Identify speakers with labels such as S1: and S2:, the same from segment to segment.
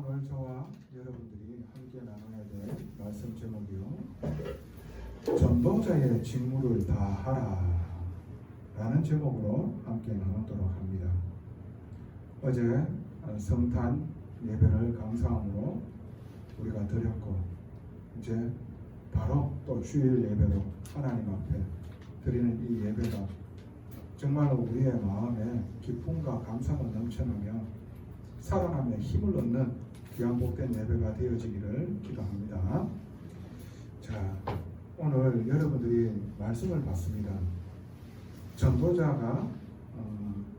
S1: 오늘 저와 여러분들이 함께 나눠야 될 말씀 제목이요, 전도자의 직무를 다하라 라는 제목으로 함께 나누도록 합니다. 어제 성탄 예배를 감사함으로 우리가 드렸고, 이제 바로 또 주일 예배로 하나님 앞에 드리는 이 예배가 정말로 우리의 마음에 기쁨과 감사가 넘쳐나며 살아남에 힘을 얻는 귀한 복된 예배가 되어지기를 기도합니다. 자, 오늘 여러분들이 말씀을 받습니다. 전도자가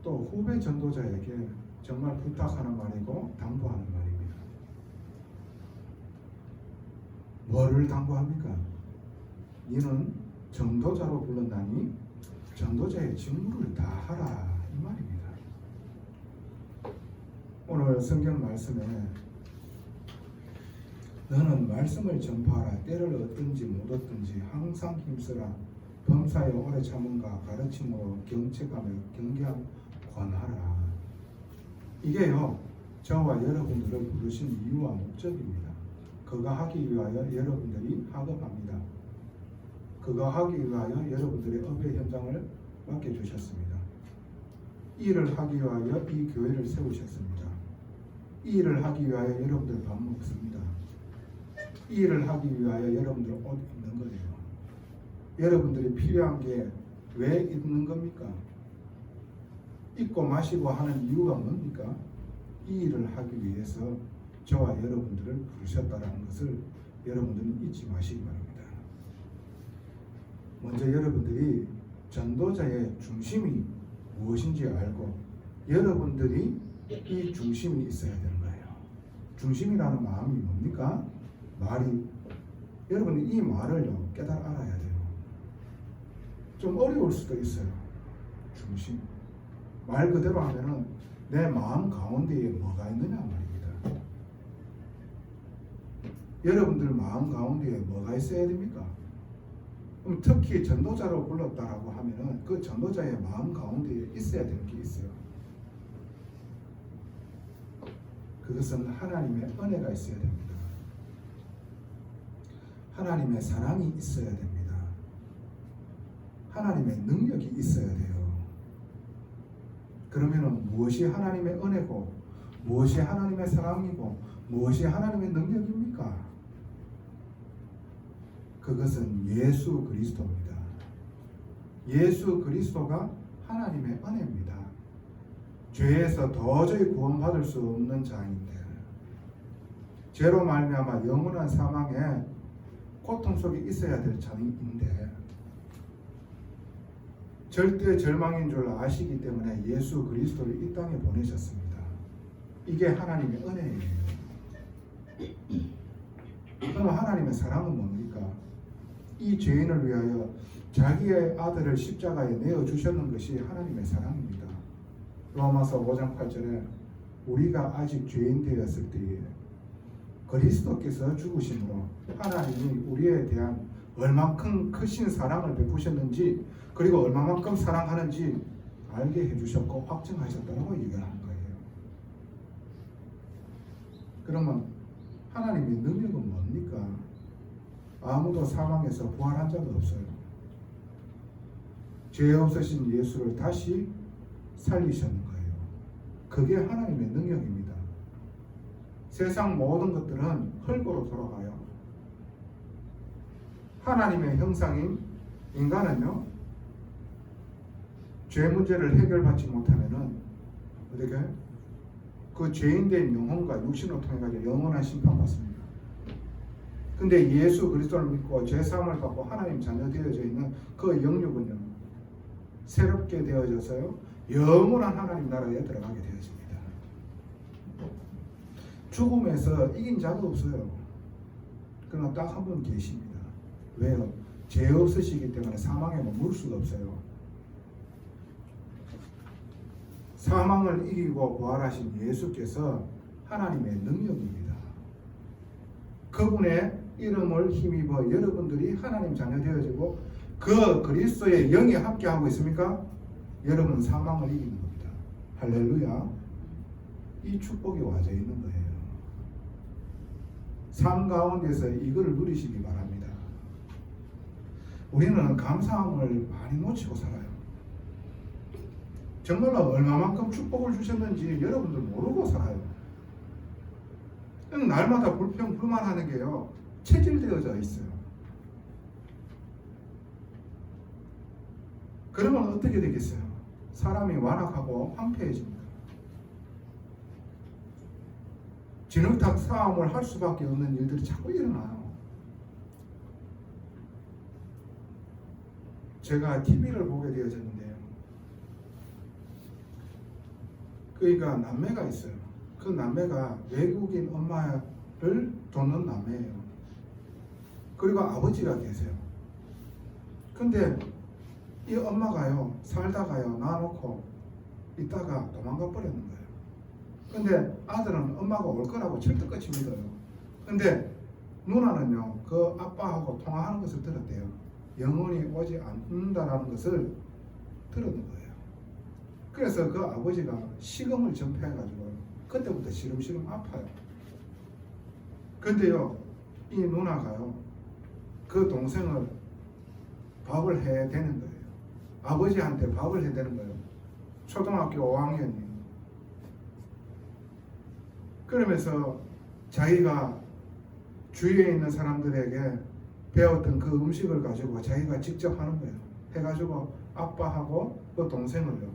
S1: 또 후배 전도자에게 정말 부탁하는 말이고 당부하는 말입니다. 뭐를 당부합니까? 너는 전도자로 불렀나니 전도자의 직무를 다하라, 이 말입니다. 오늘 성경 말씀에 너는 말씀을 전파하라, 때를 얻든지 못 얻든지 항상 힘쓰라, 범사에 오래 참음과 가르침으로 경책하며 경계함 권하라. 이게요, 저와 여러분들을 부르신 이유와 목적입니다. 그가 하기 위하여 여러분들이 학업합니다. 그가 하기 위하여 여러분들의 업의 현장을 맡겨주셨습니다. 이 일을 하기 위하여 이 교회를 세우셨습니다. 이 일을 하기 위하여 여러분들 밥 먹습니다. 이 일을 하기 위하여 여러분들 옷 입는 거예요. 여러분들이 필요한 게 왜 있는 겁니까? 입고 마시고 하는 이유가 뭡니까? 이 일을 하기 위해서 저와 여러분들을 부르셨다는 것을 여러분들은 잊지 마시기 바랍니다. 먼저 여러분들이 전도자의 중심이 무엇인지 알고 여러분들이 이 중심이 있어야 되는 거예요. 중심이라는 마음이 뭡니까? 말이, 여러분이 이 말을요 깨달아 알아야 돼요. 좀 어려울 수도 있어요. 중심, 말 그대로 하면은 내 마음 가운데에 뭐가 있느냐 말입니다. 여러분들 마음 가운데에 뭐가 있어야 됩니까? 그럼 특히 전도자로 불렀다라고 하면은 그 전도자의 마음 가운데에 있어야 되는 게 있어요. 그것은 하나님의 은혜가 있어야 됩니다. 하나님의 사랑이 있어야 됩니다. 하나님의 능력이 있어야 돼요. 그러면은 무엇이 하나님의 은혜고 무엇이 하나님의 사랑이고 무엇이 하나님의 능력입니까? 그것은 예수 그리스도입니다. 예수 그리스도가 하나님의 은혜입니다. 죄에서 도저히 구원받을 수 없는 자인데, 죄로 말미암아 영원한 사망에 고통 속에 있어야 될 자인데 절대 절망인 줄 아시기 때문에 예수 그리스도를 이 땅에 보내셨습니다. 이게 하나님의 은혜예요. 그럼 하나님의 사랑은 뭡니까? 이 죄인을 위하여 자기의 아들을 십자가에 내어주셨는 것이 하나님의 사랑입니다. 로마서 5장 8절에 우리가 아직 죄인 되었을 때에 그리스도께서 죽으심으로 하나님이 우리에 대한 얼만큼 크신 사랑을 베푸셨는지, 그리고 얼마만큼 사랑하는지 알게 해주셨고 확증하셨다고 얘기하는 거예요. 그러면 하나님의 능력은 뭡니까? 아무도 사망에서 부활한 자가 없어요. 죄 없으신 예수를 다시 살리셨는 거예요. 그게 하나님의 능력입니다. 세상 모든 것들은 흙으로 돌아가요. 하나님의 형상인 인간은요, 죄 문제를 해결받지 못하면은 어떻게? 그 죄인된 영혼과 육신을 통해 가지고 영원한 심판받습니다. 근데 예수 그리스도를 믿고 죄 사함을 받고 하나님 자녀 되어져 있는 그 영육은요, 새롭게 되어져서요 영원한 하나님 나라에 들어가게 되어집니다. 죽음에서 이긴 자도 없어요. 그러나 딱 한 분 계십니다. 왜요? 죄 없으시기 때문에 사망에 머물 수가 없어요. 사망을 이기고 부활하신 예수께서 하나님의 능력입니다. 그분의 이름을 힘입어 여러분들이 하나님 자녀 되어지고 그 그리스도의 영이 함께하고 있습니까? 여러분은 사망을 이기는 겁니다. 할렐루야. 이 축복이 와져 있는 거예요. 삶 가운데서 이거를 누리시기 바랍니다. 우리는 감사함을 많이 놓치고 살아요. 정말로 얼마만큼 축복을 주셨는지 여러분들 모르고 살아요. 날마다 불평 불만하는 게요 체질되어져 있어요. 그러면 어떻게 되겠어요? 사람이 완악하고 황폐해집니다. 진흙탕 싸움을 할 수밖에 없는 일들이 자꾸 일어나요. 제가 TV를 보게 되어졌는데요. 그러니까 남매가 있어요. 그 남매가 외국인 엄마를 돕는 남매예요. 그리고 아버지가 계세요. 근데 이 엄마가요 살다가요 놔놓고 있다가 도망가 버리는 거예요. 근데 아들은 엄마가 올 거라고 철떡같이 믿어요. 근데 누나는요 그 아빠하고 통화하는 것을 들었대요. 영원히 오지 않는다라는 것을 들었는 거예요. 그래서 그 아버지가 식음을 전폐해가지고 그때부터 시름시름 아파요. 근데요 이 누나가요 그 동생을 밥을 해야 되는 거예요. 아버지한테 밥을 해야 되는 거예요. 초등학교 5학년이에요. 그러면서 자기가 주위에 있는 사람들에게 배웠던 그 음식을 가지고 자기가 직접 하는 거예요. 해가지고 아빠하고 그 동생을요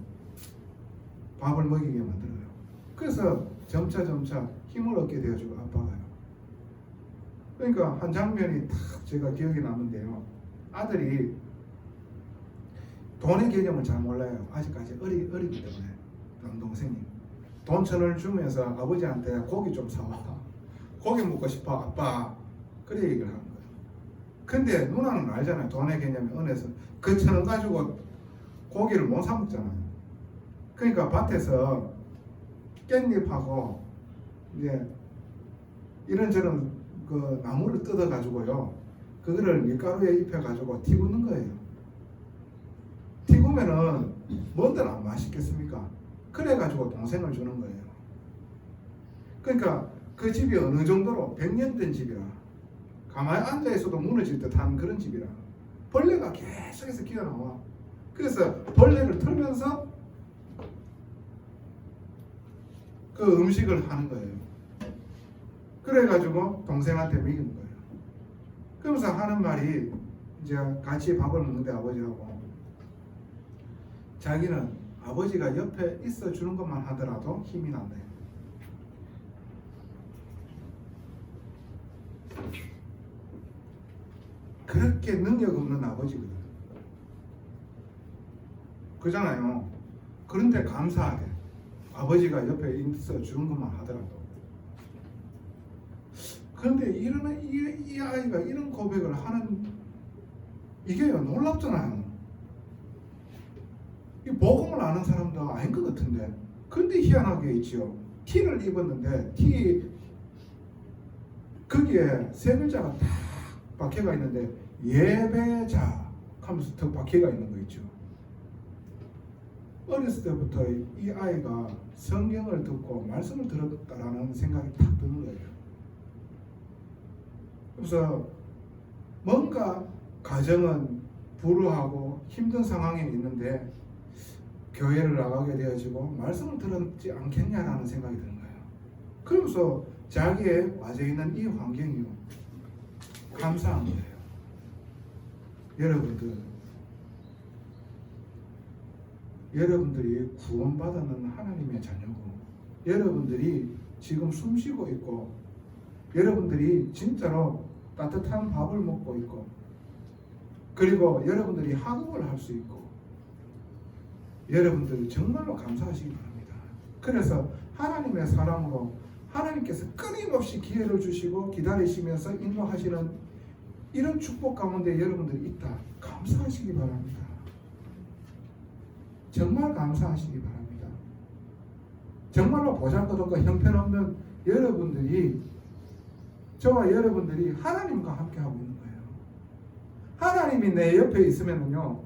S1: 밥을 먹이게 만들어요. 그래서 점차 힘을 얻게 되어주고 아빠가요. 그러니까 한 장면이 딱 제가 기억이 나는데요. 아들이 돈의 개념을 잘 몰라요. 아직까지 어리기 때문에 남동생이 돈 1,000원을 주면서 아버지한테 고기 좀 사와. 고기 먹고 싶어 아빠. 그래 얘기를 하는 거예요. 근데 누나는 알잖아요. 돈의 개념이 은해서 그 1,000원 가지고 고기를 못 사 먹잖아요. 그러니까 밭에서 깻잎하고 이제 이런저런 그 나무를 뜯어 가지고요 그거를 밀가루에 입혀 가지고 튀구는 거예요. 튀구면은 뭔들 안 맛있겠습니까? 그래 가지고 동생을 주는 거예요. 그러니까 그 집이 어느 정도로 100년 된 집이라 가만히 앉아 있어도 무너질 듯한 그런 집이라 벌레가 계속해서 기어나와. 그래서 벌레를 틀면서 그 음식을 하는 거예요. 그래가지고 동생한테 먹이는 거예요. 그러면서 하는 말이 이제 같이 밥을 먹는데 아버지하고 자기는 아버지가 옆에 있어 주는 것만 하더라도 힘이 난대요. 그렇게 능력 없는 아버지거든. 그잖아요. 그런데 감사하게 아버지가 옆에 있어 주는 것만 하더라도. 그런데 이 아이가 이런 고백을 하는 이게요 놀랍잖아요. 이 복음을 아는 사람도 아닌 것 같은데. 근데 희한하게 있지요. T를 입었는데 거기에 세 글자가 딱 박혀가 있는데 예배자 하면서 더 박혀가 있는 거 있죠. 어렸을 때부터 이 아이가 성경을 듣고 말씀을 들었다라는 생각이 딱 드는 거예요. 그래서 뭔가 가정은 불우하고 힘든 상황에 있는데 교회를 나가게 되어지고 말씀을 들었지 않겠냐라는 생각이 드는 거예요. 그러면서 자기의 와져 있는 이 환경이요 감사한 거예요. 여러분들이 구원받는 하나님의 자녀고 여러분들이 지금 숨쉬고 있고 여러분들이 진짜로 따뜻한 밥을 먹고 있고 그리고 여러분들이 학업을 할 수 있고 여러분들 정말로 감사하시기 바랍니다. 그래서 하나님의 사랑으로 하나님께서 끊임없이 기회를 주시고 기다리시면서 인도하시는 이런 축복 가운데 여러분들이 있다. 감사하시기 바랍니다. 정말 감사하시기 바랍니다. 정말로 보잘것없고 형편없는 여러분들이 저와 여러분들이 하나님과 함께 하고 있는 거예요. 하나님이 내 옆에 있으면요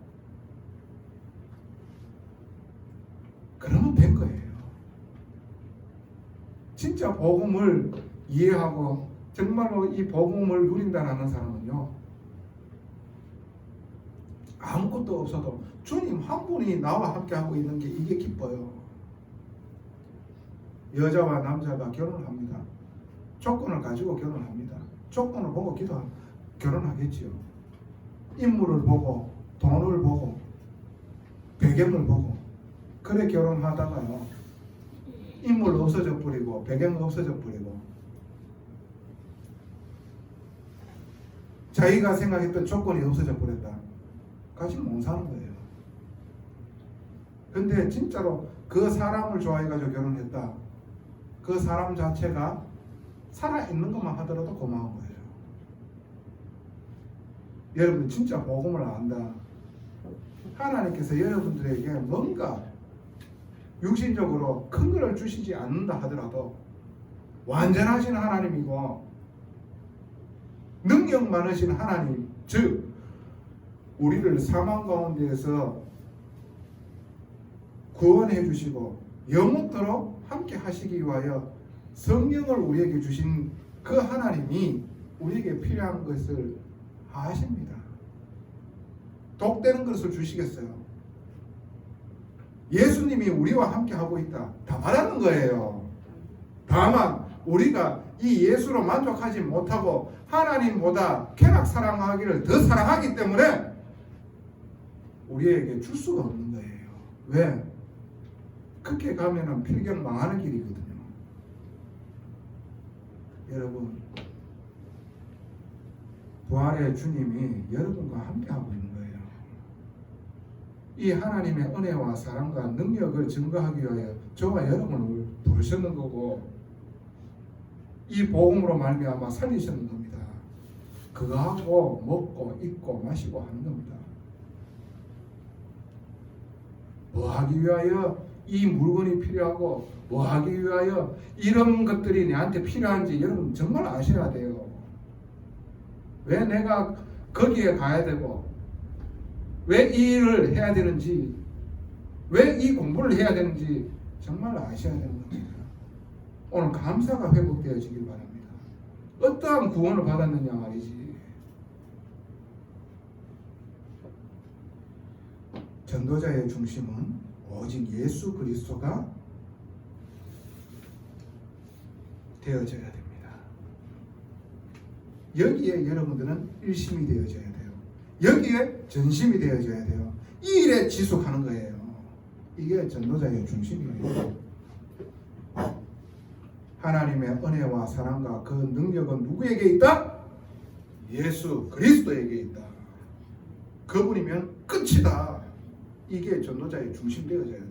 S1: 그러면 된 거예요. 진짜 복음을 이해하고 정말로 이 복음을 누린다는 사람은요, 아무것도 없어도 주님 한 분이 나와 함께 하고 있는 게 이게 기뻐요. 여자와 남자가 결혼을 합니다. 조건을 가지고 결혼을 합니다. 조건을 보고 결혼하겠지요. 인물을 보고, 돈을 보고, 배경을 보고, 그래 결혼하다가요, 인물 없어져 버리고, 배경 없어져 버리고, 자기가 생각했던 조건이 없어져 버렸다. 같이 못 사는 거예요. 근데 진짜로 그 사람을 좋아해가지고 결혼했다. 그 사람 자체가 살아있는 것만 하더라도 고마운 거예요. 여러분 진짜 복음을 안다. 하나님께서 여러분들에게 뭔가 육신적으로 큰 것을 주시지 않는다 하더라도 완전하신 하나님이고 능력 많으신 하나님, 즉 우리를 사망 가운데에서 구원해 주시고 영원토록 함께 하시기 위하여 성령을 우리에게 주신 그 하나님이 우리에게 필요한 것을 아십니다. 독되는 것을 주시겠어요? 예수님이 우리와 함께 하고 있다. 다 받았는 거예요. 다만 우리가 이 예수로 만족하지 못하고 하나님보다 쾌락 사랑하기를 더 사랑하기 때문에 우리에게 줄 수가 없는 거예요. 왜? 그렇게 가면은 필경 망하는 길이거든요. 여러분, 부활의 주님이 여러분과 함께 하고 있는 거예요. 이 하나님의 은혜와 사랑과 능력을 증거하기 위하여 저와 여러분을 부르셨는 거고, 이 복음으로 말미암아 살리셨는 겁니다. 그거 하고 먹고 입고 마시고 하는 겁니다. 뭐 하기 위하여 이 물건이 필요하고 뭐 하기 위하여 이런 것들이 내한테 필요한지 여러분 정말 아셔야 돼요. 왜 내가 거기에 가야 되고 왜 이 일을 해야 되는지 왜 이 공부를 해야 되는지 정말 아셔야 되는 겁니다. 오늘 감사가 회복되어지길 바랍니다. 어떠한 구원을 받았느냐 말이지. 전도자의 중심은 오직 예수 그리스도가 되어져야 됩니다. 여기에 여러분들은 일심이 되어져야 돼요. 여기에 전심이 되어져야 돼요. 이 일에 지속하는 거예요. 이게 전도자의 중심이에요. 하나님의 은혜와 사랑과 그 능력은 누구에게 있다? 예수 그리스도에게 있다. 그분이면 끝이다. 이게 전도자의 중심 되어져야 돼요.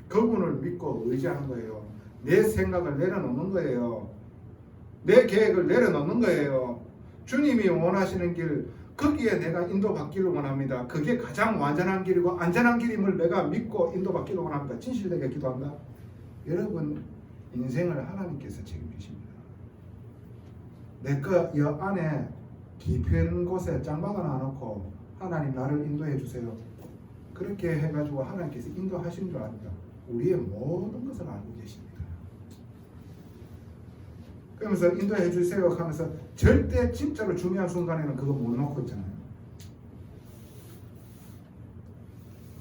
S1: 그분을 믿고 의지하는 거예요. 내 생각을 내려놓는 거예요. 내 계획을 내려놓는 거예요. 주님이 원하시는 길, 거기에 내가 인도받기를 원합니다. 그게 가장 완전한 길이고 안전한 길임을 내가 믿고 인도받기를 원합니다. 진실되게 기도한다. 여러분 인생을 하나님께서 책임지십니다. 내 거 이 안에 깊은 곳에 짱 박아 놔놓고 하나님 나를 인도해 주세요. 그렇게 해가지고 하나님께서 인도하시는 줄 압니다. 우리의 모든 것을 알고 계십니다. 그러면서 인도해 주세요 하면서 절대 진짜로 중요한 순간에는 그거 못 놓고 있잖아요.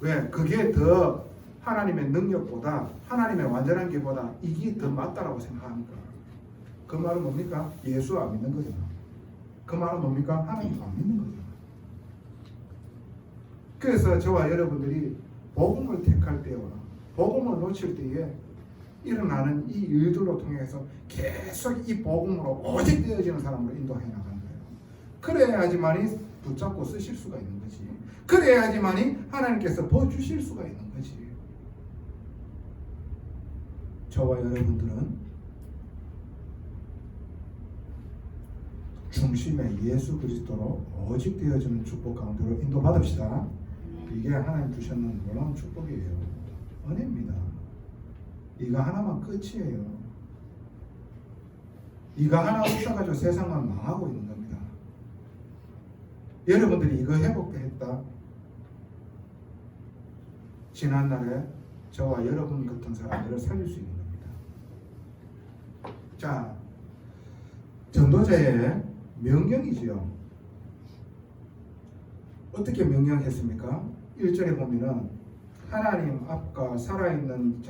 S1: 왜? 그게 더 하나님의 능력보다 하나님의 완전한 길보다 이게 더 맞다라고 생각합니까? 그 말은 뭡니까? 예수 안 믿는 거잖아. 그 말은 뭡니까? 하나님 안 믿는 거죠. 그래서 저와 여러분들이 복음을 택할 때와 복음을 놓칠 때에 일어나는 이 일들로 통해서 계속 이 복음으로 오직 되어지는 사람으로 인도해 나가는 거예요. 그래야지만이 붙잡고 쓰실 수가 있는 거지. 그래야지만이 하나님께서 보여주실 수가 있는 거지. 저와 여러분들은 중심에 예수 그리스도로 오직 되어지는 축복 가운데로 인도받읍시다. 이게 하나님 주셨는 놀라운 축복이에요. 은혜입니다. 이거 하나만 끝이에요. 이거 하나 없어가지고 세상은 망하고 있는 겁니다. 여러분들이 이거 회복했다. 지난날에 저와 여러분 같은 사람들을 살릴 수 있는 겁니다. 자, 전도자의 명령이지요. 어떻게 명령했습니까? 1절에 보면은 하나님 앞과 살아있는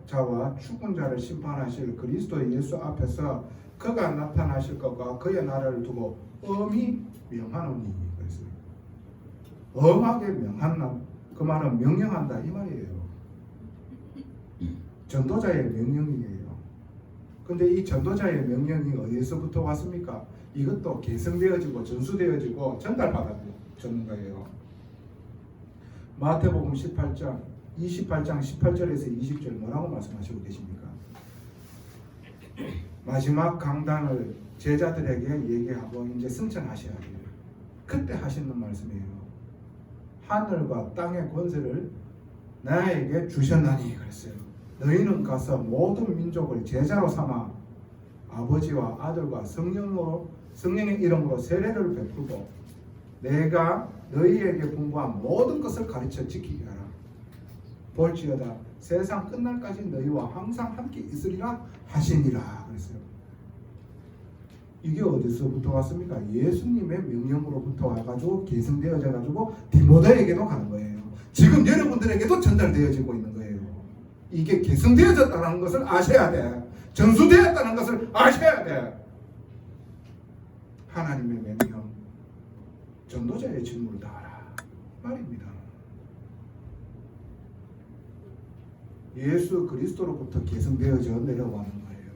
S1: 자와 죽은 자를 심판하실 그리스도 예수 앞에서 그가 나타나실 것과 그의 나라를 두고 엄히 명하노니. 그랬어요. 엄하게 명한다. 그 말은 명령한다 이 말이에요. 전도자의 명령이에요. 근데 이 전도자의 명령이 어디서부터 왔습니까? 이것도 계승되어지고 전수되어지고 전달받아주는 거예요. 마태복음 28장 18절에서 20절 뭐라고 말씀하시고 계십니까? 마지막 강단을 제자들에게 얘기하고 이제 승천하셔야 돼요. 그때 하시는 말씀이에요. 하늘과 땅의 권세를 나에게 주셨나니 그랬어요. 너희는 가서 모든 민족을 제자로 삼아 아버지와 아들과 성령의 이름으로 세례를 베풀고 내가 너희에게 분부한 모든 것을 가르쳐 지키게 하라. 볼지어다 세상 끝날까지 너희와 항상 함께 있으리라 하시니라 그랬어요. 이게 어디서부터 왔습니까? 예수님의 명령으로부터 와가지고 계승되어져 가지고 디모데에게도 가는 거예요. 지금 여러분들에게도 전달되어지고 있는 거예요. 이게 계승되어졌다는 것을 아셔야 돼. 전수되었다는 것을 아셔야 돼. 하나님의 명령, 전도자의 직무를 다하라 말입니다. 예수 그리스도로부터 계승되어져 내려가는 거예요.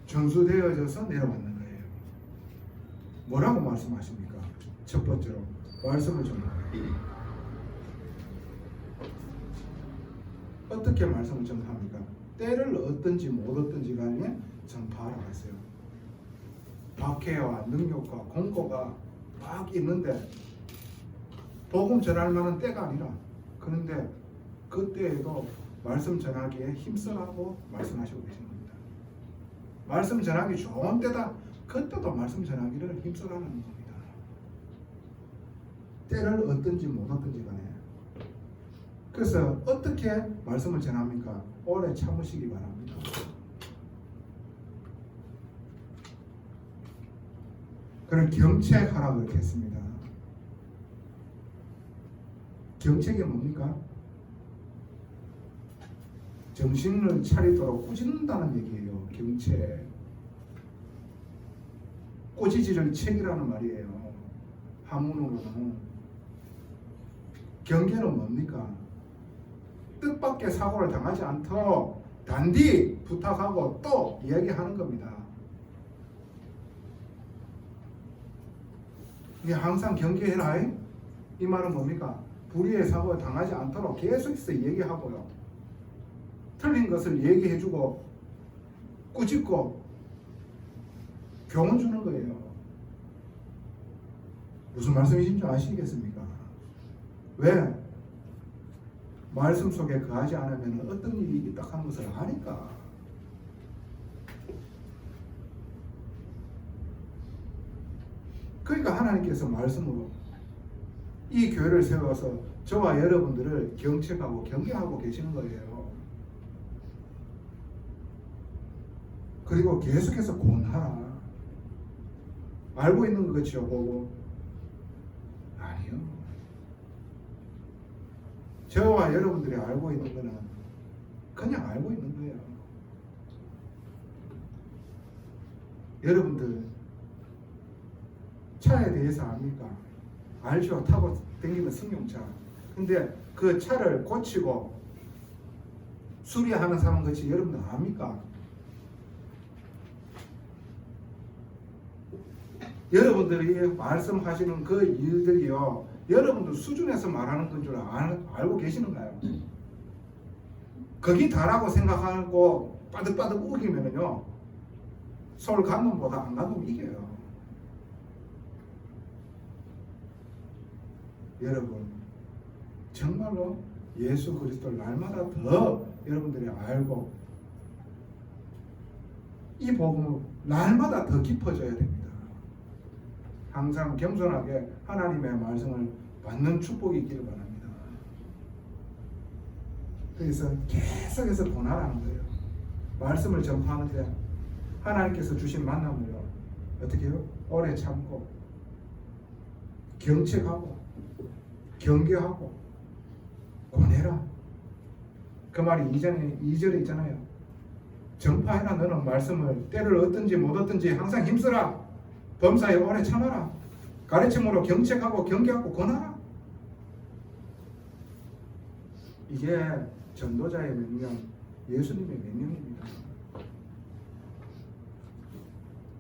S1: 전수되어져서 내려왔는 거예요. 뭐라고 말씀하십니까? 첫 번째로 말씀을 전합니다. 어떻게 말씀을 전합니까? 때를 얻든지 못 얻든지 간에 전파하라 했어요. 박해와 능력과 공고가 막 있는데 복음 전할 만한 때가 아니라 그런데 그때에도 말씀 전하기에 힘쓰라고 말씀하시고 계신 겁니다. 말씀 전하기 좋은 때다. 그때도 말씀 전하기를 힘쓰라는 겁니다. 때를 얻든지 못 얻든지 간에. 그래서 어떻게 말씀을 전합니까? 오래 참으시기 바랍니다. 그런 경책하라고 그렇게 했습니다. 경책이 뭡니까? 정신을 차리도록 꾸짖는다는 얘기예요. 경책. 꼬지지를 책이라는 말이에요. 한문으로는. 경계는 뭡니까? 뜻밖의 사고를 당하지 않도록 단디 부탁하고 또 이야기하는 겁니다. 이게 항상 경계해라. 이 말은 뭡니까? 불의의 사고를 당하지 않도록 계속해서 얘기하고요. 틀린 것을 얘기해주고 꾸짖고 교훈 주는 거예요. 무슨 말씀이신지 아시겠습니까? 왜? 말씀 속에 거하지 않으면 어떤 일이 있다 하는 것을 아니까. 그러니까 하나님께서 말씀으로 이 교회를 세워서 저와 여러분들을 경책하고 경계하고 계시는 거예요. 그리고 계속해서 권하라. 알고 있는 것 같이요 보고 아니요. 저와 여러분들이 알고 있는 거는 그냥 알고 있는 거예요. 여러분들 차에 대해서 압니까? 알죠? 타고 다니는 승용차. 근데 그 차를 고치고 수리하는 사람 같이 여러분들 압니까? 여러분들이 말씀하시는 그 일들이요, 여러분들 수준에서 말하는 건 줄 알고 계시는가요? 거기 다라고 생각하고 빠득빠득 우기면은요, 서울 간 놈보다 안 간 놈 이겨요. 여러분, 정말로 예수 그리스도를 날마다 더 여러분들이 알고 이 복음을 날마다 더 깊어져야 됩니다. 항상 겸손하게 하나님의 말씀을 받는 축복이 있기를 바랍니다. 그래서 계속해서 권하라는 거예요. 말씀을 전파하는데 하나님께서 주신 만남을요 어떻게 해요? 오래 참고 경책하고 경계하고 권해라. 그 말이 2절에 있잖아요. 전파해라. 너는 말씀을 때를 얻든지 못 얻든지 항상 힘쓰라. 범사에 오래 참아라. 가르침으로 경책하고 경계하고 권하라. 이게 전도자의 명령, 예수님의 명령입니다.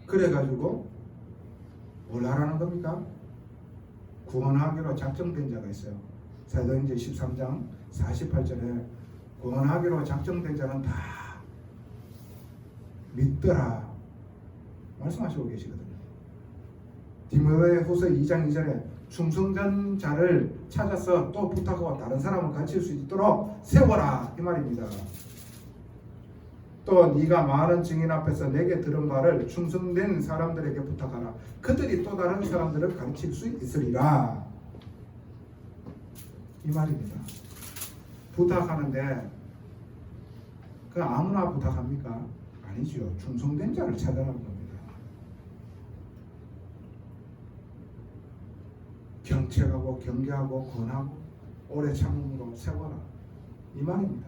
S1: 그래가지고 뭘 하라는 겁니까? 구원하기로 작정된 자가 있어요. 사도행전 13장 48절에 구원하기로 작정된 자는 다 믿더라 말씀하시고 계시거든요. 디모데후서 2장 2절에 충성된 자를 찾아서 또 부탁하고 다른 사람을 가르칠 수 있도록 세워라 이 말입니다. 또 네가 많은 증인 앞에서 내게 들은 바를 충성된 사람들에게 부탁하라. 그들이 또 다른 사람들을 가르칠 수 있으리라 이 말입니다. 부탁하는데 그 아무나 부탁합니까? 아니죠. 충성된 자를 찾아라는 겁니다. 경책하고 경계하고 권하고 오래 참음으로 세워라 이 말입니다.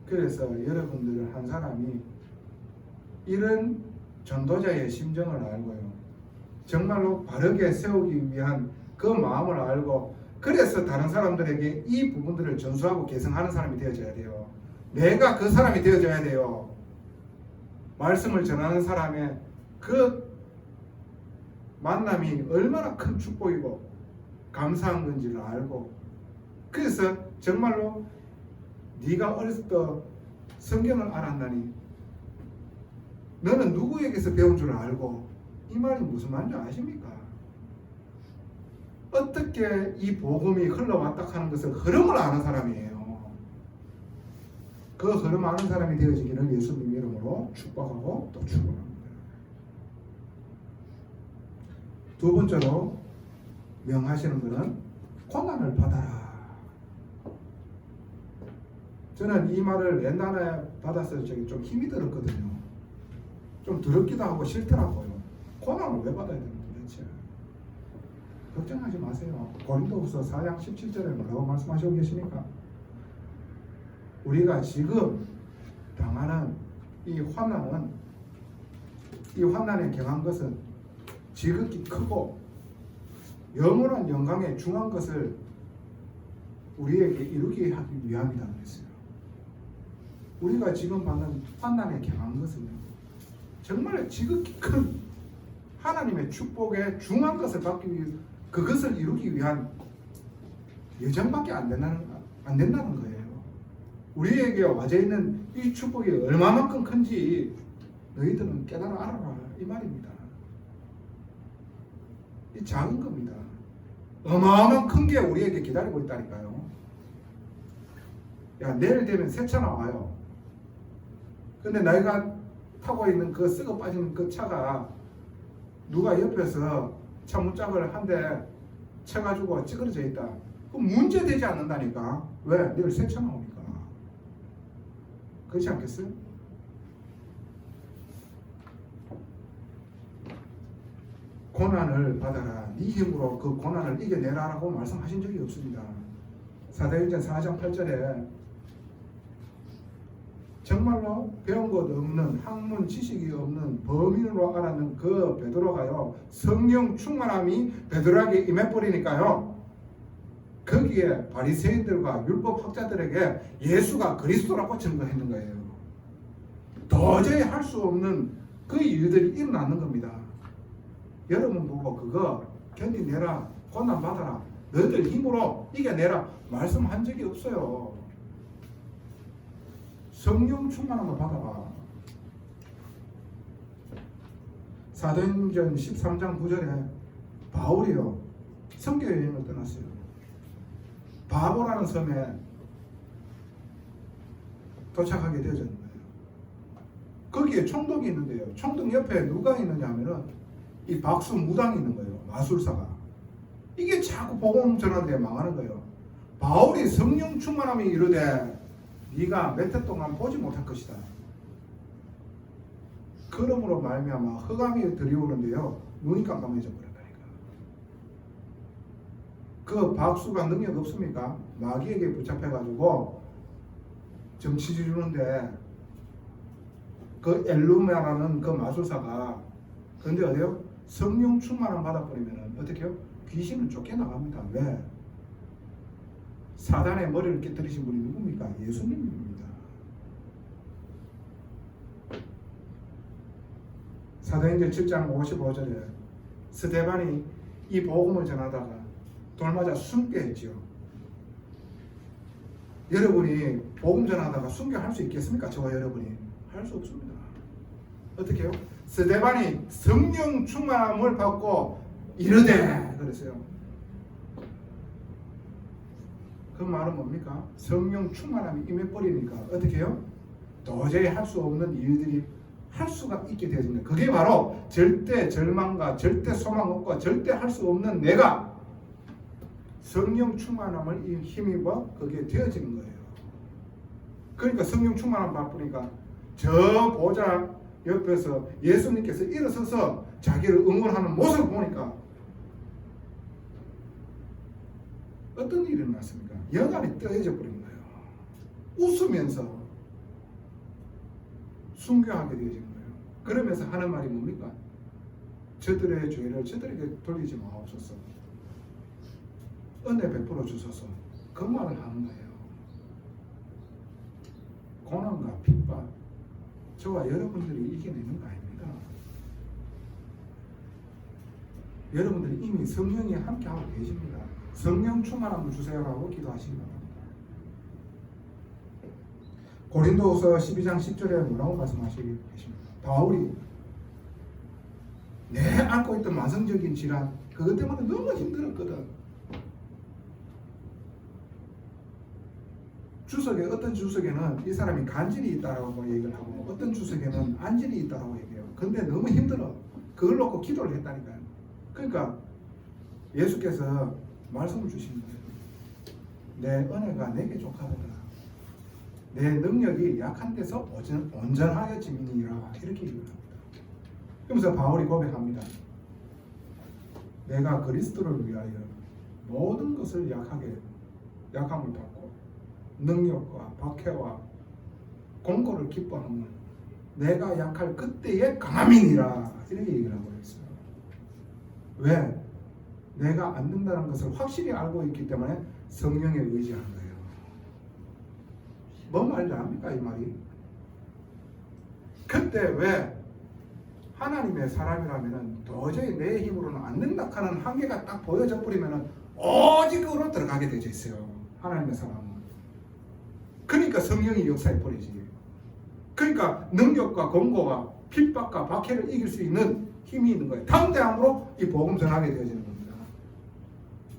S1: 그래서 여러분들 한 사람이 이런 전도자의 심정을 알고요, 정말로 바르게 세우기 위한 그 마음을 알고, 그래서 다른 사람들에게 이 부분들을 전수하고 개성하는 사람이 되어져야 돼요. 내가 그 사람이 되어져야 돼요. 말씀을 전하는 사람의 그 만남이 얼마나 큰 축복이고 감사한 건지를 알고, 그래서 정말로 네가 어렸을 때 성경을 알았나니 너는 누구에게서 배운 줄 알고, 이 말이 무슨 말인지 아십니까? 어떻게 이 복음이 흘러왔다 하는 것을 흐름을 아는 사람이에요. 그 흐름 아는 사람이 되어지기를 예수님 이름으로 축복하고 또 축원합니다. 두 번째로 명하시는 것은 고난을 받아라. 저는 이 말을 옛날에 받았을 적에 좀 힘이 들었거든요. 좀 더럽기도 하고 싫더라고요. 고난을 왜 받아야 되는 도대체? 걱정하지 마세요. 고린도후서 4장 17절에 뭐라고 말씀하시고 계십니까? 우리가 지금 당하는 이 환난에 경한 것은 지극히 크고 영원한 영광에 중한 것을 우리에게 이루기 위함이다 그랬어요. 우리가 지금 받는 환난에 경한 것은요, 정말 지극히 큰 하나님의 축복에 중한 것을 받기 위해, 그것을 이루기 위한 예정밖에 안 된다는 거예요. 우리에게 와져 있는 이 축복이 얼마만큼 큰지 너희들은 깨달아 알아라 이 말입니다. 이 작은 겁니다. 어마어마한 큰 게 우리에게 기다리고 있다니까요. 야, 내일 되면 새 차 나와요. 근데 내가 타고 있는 그 썩어 빠진 그 차가 누가 옆에서 차 문짝을 한 대 쳐가지고 찌그러져 있다. 그럼 문제 되지 않는다니까. 왜? 내일 새 차 나오니까. 그렇지 않겠어요? 고난을 받아라. 네 힘으로 그 고난을 이겨내라라고 말씀하신 적이 없습니다. 사도행전 4장 8절에 정말로 배운 것 없는, 학문 지식이 없는 범인으로 알았는 그 베드로가요, 성령 충만함이 베드로에게 임해버리니까요, 거기에 바리새인들과 율법 학자들에게 예수가 그리스도라고 증거했는 거예요. 도저히 할 수 없는 그 일들이 일어나는 겁니다. 여러분 보고 그거 견디내라, 고난 받아라, 너희들 힘으로 이겨내라 말씀한 적이 없어요. 성령 충만함을 받아라. 사도행전 13장 9절에 바울이요, 선교 여행을 떠났어요. 바보라는 섬에 도착하게 되어졌는 거예요. 거기에 총독이 있는데요, 총독 옆에 누가 있느냐 하면은 이 박수 무당이 있는 거예요. 마술사가. 이게 자꾸 복음 전하는데 망하는 거예요. 바울이 성령 충만함이 이르되 네가 몇 해 동안 보지 못할 것이다. 그러므로 말미암아 흑암이 들이오는데요, 눈이 깜깜해져 버린다니까. 그 박수가 능력 없습니까? 마귀에게 붙잡혀가지고 정치 주는데 그 엘루메라는 그 마술사가, 그런데 어디요? 성령 충만함 받아버리면 어떻게 해요? 귀신은 쫓겨나갑니다. 왜? 사단의 머리를 깨뜨리신 분이 누굽니까? 예수님입니다. 사도행전 7장 55절에 스데반이 이 복음을 전하다가 돌 맞아 숨게 했지요. 여러분이 복음 전하다가 순교할 수 있겠습니까? 저와 여러분이 할 수 없습니다. 어떻게 해요? 스데반이 성령 충만함을 받고 이르되 그랬어요. 그 말은 뭡니까? 성령 충만함이 임해버리니까 어떻게 해요? 도저히 할 수 없는 일들이 할 수가 있게 되어집니다. 그게 바로 절대 절망과 절대 소망 없고 절대 할 수 없는 내가 성령 충만함을 힘입어 그게 되어지는 거예요. 그러니까 성령 충만함 받으니까 저 보좌 옆에서 예수님께서 일어서서 자기를 응원하는 모습을 보니까 어떤 일이 일어났습니까? 영안이 떠해져 버린 거예요. 웃으면서 순교하게 되어진 거예요. 그러면서 하는 말이 뭡니까? 저들의 죄를 저들에게 돌리지 마옵소서. 은혜 베풀어 주소서. 그 말을 하는 거예요. 고난과 핍박, 저와 여러분들이 이겨내는 거 아닙니다. 여러분들이 이미 성령이 함께하고 계십니다. 성령 충만함을 주세요라고 기도하시기 바랍니다. 고린도후서 12장 10절에 뭐라고 말씀하시기 계십니까? 바울이 내 안고 있던 만성적인 질환, 그것 때문에 너무 힘들었거든. 주석에, 어떤 주석에는 이 사람이 간질이 있다라고 얘기를 하고 어떤 주석에는 안질이 있다라고 얘기해요. 근데 너무 힘들어. 그걸 놓고 기도를 했다니까요. 그러니까 예수께서 말씀을 주시는 거예요. 내 은혜가 내게 족하더라. 내 능력이 약한 데서 온전하여 짐이니라. 이렇게 얘기를 합니다. 그러면서 바울이 고백합니다. 내가 그리스도를 위하여 모든 것을 약함을 받고 능력과 박해와 공고를 기뻐하면 내가 약할 그때의 강함이니라. 이렇게 얘기를 하고 있어요. 왜? 내가 안 된다는 것을 확실히 알고 있기 때문에 성령에 의지하는 거예요. 뭔 말인지 압니까? 이 말이? 그때 왜 하나님의 사람이라면 도저히 내 힘으로는 안 된다 하는 한계가 딱 보여져 버리면 오직으로 들어가게 되어 있어요. 하나님의 사람은. 그러니까 성령이 역사해 버리지. 그러니까 능력과 권고와 핍박과 박해를 이길 수 있는 힘이 있는 거예요. 담대함으로 이 복음 전하게 되어지는 겁니다.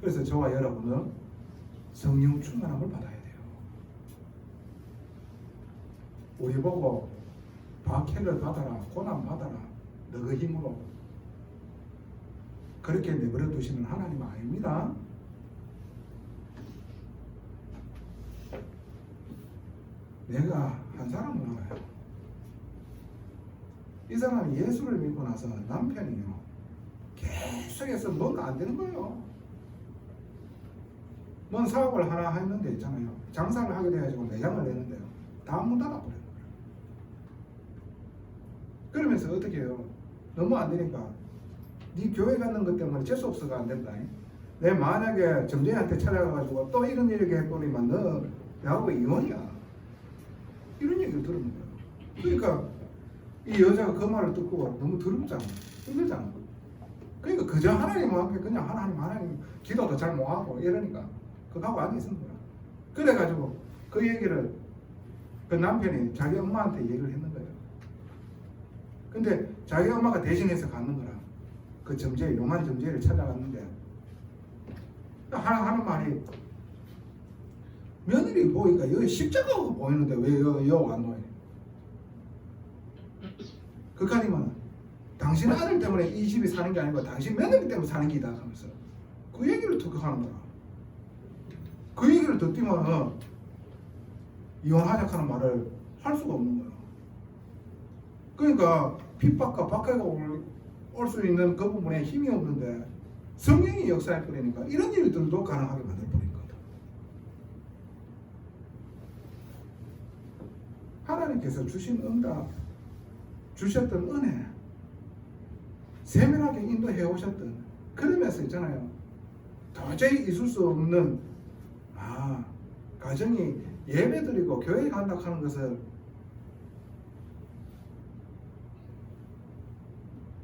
S1: 그래서 저와 여러분은 성령 충만함을 받아야 돼요. 우리 보고 박해를 받아라, 고난 받아라, 너그 힘으로 그렇게 내버려 두시는 하나님은 아닙니다. 내가 한 사람을 알아요. 이 사람이 예수를 믿고 나서 남편이요, 계속해서 뭔가 안 되는 거예요. 뭔 사업을 하나 했는데 있잖아요. 장사를 하게 돼가지고 매장을 내는데요, 다 문 닫아버려요. 그러면서 어떻게 해요? 너무 안 되니까 네 교회 가는 것 때문에 재수 없어가 안 된다. 내 만약에 점쟁이한테 찾아가가지고 또 이런 일을 해버리면 너 나하고 이혼이야. 이런 얘기를 들은 거예요. 그러니까 이 여자가 그 말을 듣고 너무 더럽잖아. 힘들잖아. 그러니까 그저 하나님 앞에 그냥 하나님 기도도 잘 못하고 이러니까 그거 하고 앉아 있는 거야. 그래가지고 그 얘기를 그 남편이 자기 엄마한테 얘기를 했는 거예요. 근데 자기 엄마가 대신해서 가는 거라. 그 점쟁이, 용한 점쟁이를 찾아갔는데 하는 말이, 며느리 보니까 여기 십자가가 보이는데 왜 여기 안 놓여? 그까니만 당신 아들 때문에 이 집이 사는 게 아니고 당신 며느리 때문에 사는 게다 하면서 그 얘기를 듣고 하는 거야. 그 얘기를 듣더만 이혼하자 하는 말을 할 수가 없는 거예요. 그러니까 핍박과 박해가 올 수 있는 그 부분에 힘이 없는데 성령이 역사해 버리니까 이런 일들도 가능하게 만들어 버린 거다. 하나님께서 주신 응답, 주셨던 은혜, 세밀하게 인도해 오셨던 그러면서 있잖아요. 도저히 있을 수 없는 가정이 예배드리고 교회 간다 하는 것을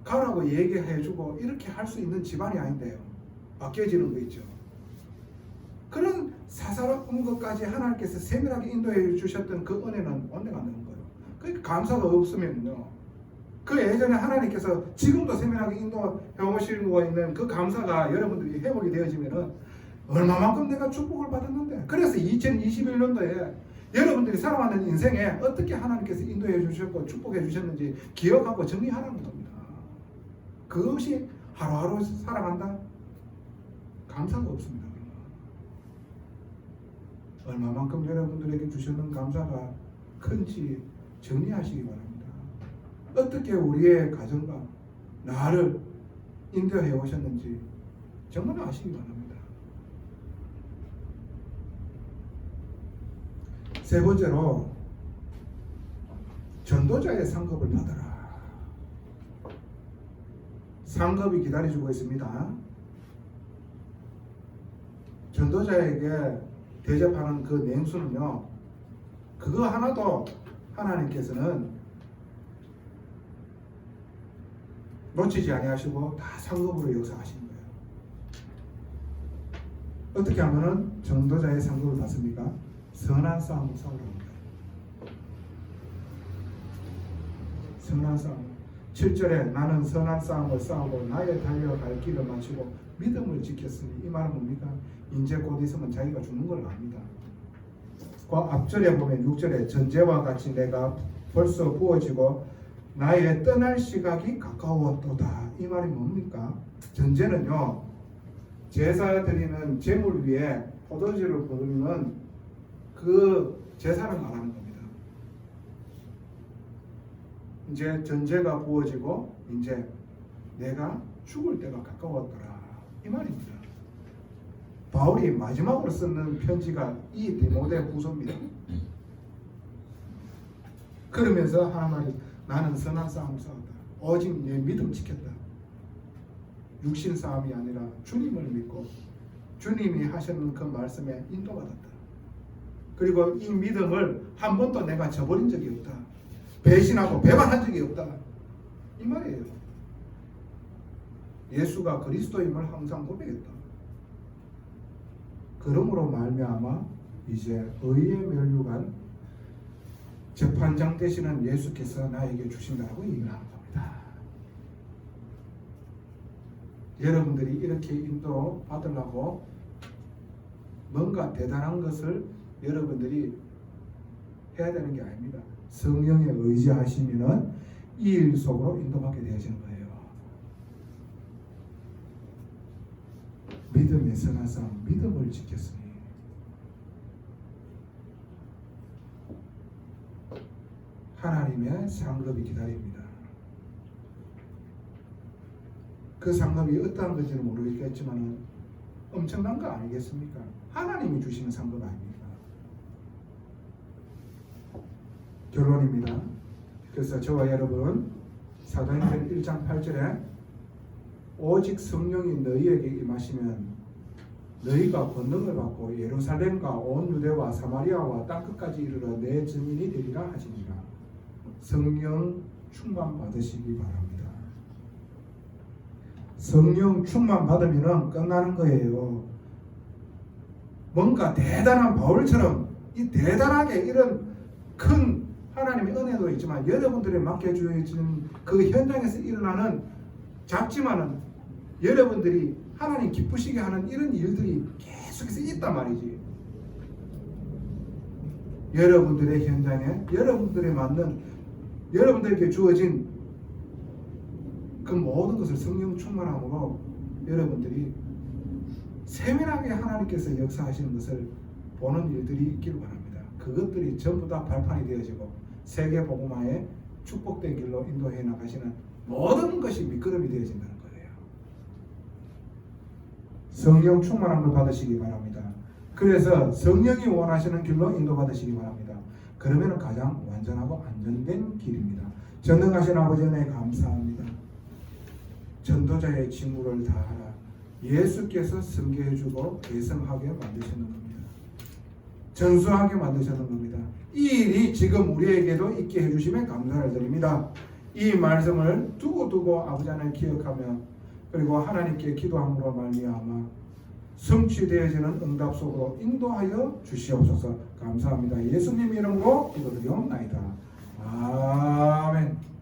S1: 가라고 얘기해주고 이렇게 할 수 있는 집안이 아닌데요. 바뀌어지는 거 있죠. 그런 사사로운 것까지 하나님께서 세밀하게 인도해 주셨던 그 은혜는 언제가 안 되는 거예요. 그러니까 감사가 없으면요. 그 예전에 하나님께서 지금도 세밀하게 인도해 오시고 있는 그 감사가 여러분들이 회복이 되어지면은 얼마만큼 내가 축복을 받았는데. 그래서 2021년도에 여러분들이 살아가는 인생에 어떻게 하나님께서 인도해 주셨고 축복해 주셨는지 기억하고 정리하라는 겁니다. 그것이 하루하루 살아간다? 감사가 없습니다. 얼마만큼 여러분들에게 주시는 감사가 큰지 정리하시기 바랍니다. 어떻게 우리의 가정과 나를 인도해 오셨는지 정말 아시기 바랍니다. 세 번째로 전도자의 상급을 받아라. 상급이 기다려주고 있습니다. 전도자에게 대접하는 그 냉수는요, 그거 하나도 하나님께서는 놓치지 아니하시고 다 상급으로 역사하시는 거예요. 어떻게 하면은 전도자의 상급을 받습니까? 선한 싸움을 싸우라는 거예요. 선한 싸움. 7절에 나는 선한 싸움을 싸우고 나의 달려갈 길을 마치고 믿음을 지켰으니 이 말은 뭡니까? 이제 곧 있으면 자기가 죽는 걸 압니다. 그 앞절에 보면 6절에 전제와 같이 내가 벌써 부어지고 나의 떠날 시각이 가까웠도다. 이 말이 뭡니까? 전제는요, 제사 드리는 제물 위에 포도주를 부르는 그 제사를 말하는 겁니다. 이제 전제가 부어지고 이제 내가 죽을 때가 가까웠더라. 이 말입니다. 바울이 마지막으로 쓰는 편지가 이 디모데 후서입니다. 그러면서 하나 말이 나는 선한 싸움 싸웠다. 오직 내 믿음 지켰다. 육신 싸움이 아니라 주님을 믿고 주님이 하시는 그 말씀에 인도받았다. 그리고 이 믿음을 한 번도 내가 저버린 적이 없다. 배신하고 배반한 적이 없다. 이 말이에요. 예수가 그리스도임을 항상 고백했다. 그러므로 말미암아 이제 의의 면류관 재판장 되시는 예수께서 나에게 주신다고 얘기를 하는 겁니다. 여러분들이 이렇게 인도 받으려고 뭔가 대단한 것을 여러분들이 해야 되는 게 아닙니다. 성령에 의지하시면은 이 일 속으로 인도받게 되어지는 거예요. 믿음의 선한 싸움, 믿음을 지켰으니 하나님의 상급이 기다립니다. 그 상급이 어떠한 건지는 모르겠지만 엄청난 거 아니겠습니까? 하나님이 주시는 상급 아닙니까? 결론입니다. 그래서 저와 여러분 사도행전 1장 8절에 오직 성령이 너희에게 임하시면 너희가 권능을 받고 예루살렘과 온 유대와 사마리아와 땅끝까지 이르러 내 증인이 되리라 하시니라. 성령 충만 받으시기 바랍니다. 성령 충만 받으면 끝나는 거예요. 뭔가 대단한 바울처럼 이 대단하게 이런 큰 하나님의 은혜도 있지만 여러분들이 맡겨주어진 그 현장에서 일어나는 작지만은 여러분들이 하나님 기쁘시게 하는 이런 일들이 계속해서 있단 말이지. 여러분들의 현장에 여러분들에 맞는 여러분들에게 주어진 그 모든 것을 성령 충만함으로 여러분들이 세밀하게 하나님께서 역사하시는 것을 보는 일들이 있기를 바랍니다. 그것들이 전부 다 발판이 되어지고 세계 복음화의 축복된 길로 인도해 나가시는 모든 것이 밑거름이 되어진다는 거예요. 성령 충만한 걸 받으시기 바랍니다. 그래서 성령이 원하시는 길로 인도받으시기 바랍니다. 그러면 가장 완전하고 안전된 길입니다. 전능하신 아버지 은혜 감사합니다. 전도자의 직무를 다하라. 예수께서 섬겨주고 계승하게 만드시는 겁니다. 전수하게 만드시는 겁니다. 이 일이 지금 우리에게도 있게 해주시면 감사를 드립니다. 이 말씀을 두고두고 아버지 하나님 기억하며 그리고 하나님께 기도함으로 말미암아 성취되어지는 응답 속으로 인도하여 주시옵소서. 감사합니다. 예수님 이름으로 기도드리옵나이다. 아멘.